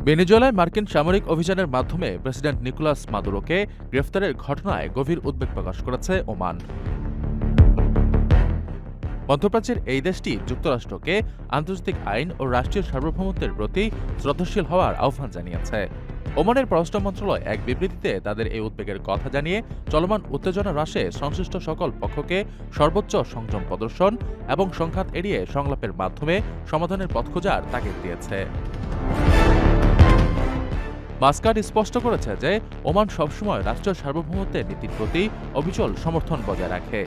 ভেনেজুয়েলায় মার্কিন সামরিক অভিযানের মাধ্যমে প্রেসিডেন্ট নিকোলাস মাদুরোকে গ্রেফতারের ঘটনায় গভীর উদ্বেগ প্রকাশ করেছে ওমান। মধ্যপ্রাচ্যের এই দেশটি যুক্তরাষ্ট্রকে আন্তর্জাতিক আইন ও রাষ্ট্রীয় সার্বভৌমত্বের প্রতি শ্রদ্ধাশীল হওয়ার আহ্বান জানিয়েছে। ওমানের পররাষ্ট্র মন্ত্রণালয় এক বিবৃতিতে তাদের এই উদ্বেগের কথা জানিয়ে চলমান উত্তেজনা হ্রাসে সংশ্লিষ্ট সকল পক্ষকে সর্বোচ্চ সংযম প্রদর্শন এবং সংঘাত এড়িয়ে সংলাপের মাধ্যমে সমাধানের পথ খোঁজার তাগিদ দিয়েছে। মাস্কাট স্পষ্ট করেছে যে ওমান সবসময় রাষ্ট্রীয় সার্বভৌমত্বের নীতির প্রতি অবিচল সমর্থন বজায় রাখে।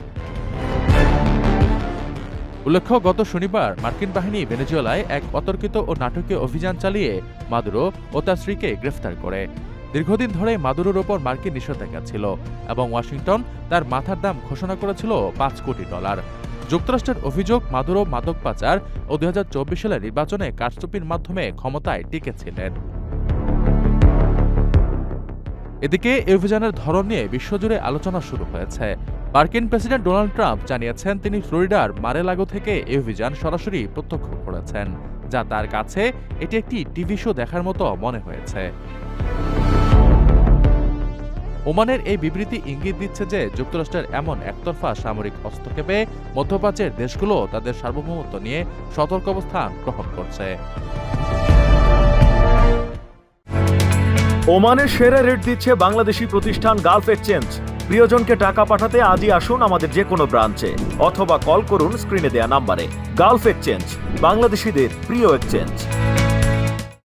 উল্লেখ্য, গত শনিবার মার্কিন বাহিনী ভেনেজুয়েলায় এক অতর্কিত ও নাটকীয় অভিযান চালিয়ে মাদুরো ও তার স্ত্রীকে গ্রেফতার করে। দীর্ঘদিন ধরে মাদুরোর ওপর মার্কিন নিষেধাজ্ঞা ছিল এবং ওয়াশিংটন তার মাথার দাম ঘোষণা করেছিল $5 কোটি। যুক্তরাষ্ট্রের অভিযোগ, মাদুরো মাদক পাচার ও 2024 সালের নির্বাচনে কারচুপির মাধ্যমে ক্ষমতায় টিকেছিলেন। এদিকে এই অভিযানের ধরন নিয়ে বিশ্বজুড়ে আলোচনা শুরু হয়েছে। মার্কিন প্রেসিডেন্ট ডোনাল্ড ট্রাম্প জানিয়েছেন তিনি ফ্লোরিডার মারে-লাগো থেকে এই অভিযান সরাসরি প্রত্যক্ষ করেছেন, যা তার কাছে এটি একটি টিভি শো দেখার মতো মনে হয়েছে। ওমানের এই বিবৃতি ইঙ্গিত দিচ্ছে যে যুক্তরাষ্ট্রের এমন একতরফা সামরিক হস্তক্ষেপে মধ্যপ্রাচ্যের দেশগুলো তাদের সার্বভৌমত্ব নিয়ে সতর্ক অবস্থান গ্রহণ করছে। ওমানের সেরা রেট দিচ্ছে বাংলাদেশি প্রতিষ্ঠান গালফ এক্সচেঞ্জ। প্রিয়জনকে টাকা পাঠাতে আজই আসুন আমাদের যে কোনো ব্রাঞ্চে অথবা কল করুন স্ক্রিনে দেয়া নাম্বারে। গালফ এক্সচেঞ্জ, বাংলাদেশিদের প্রিয় এক্সচেঞ্জ।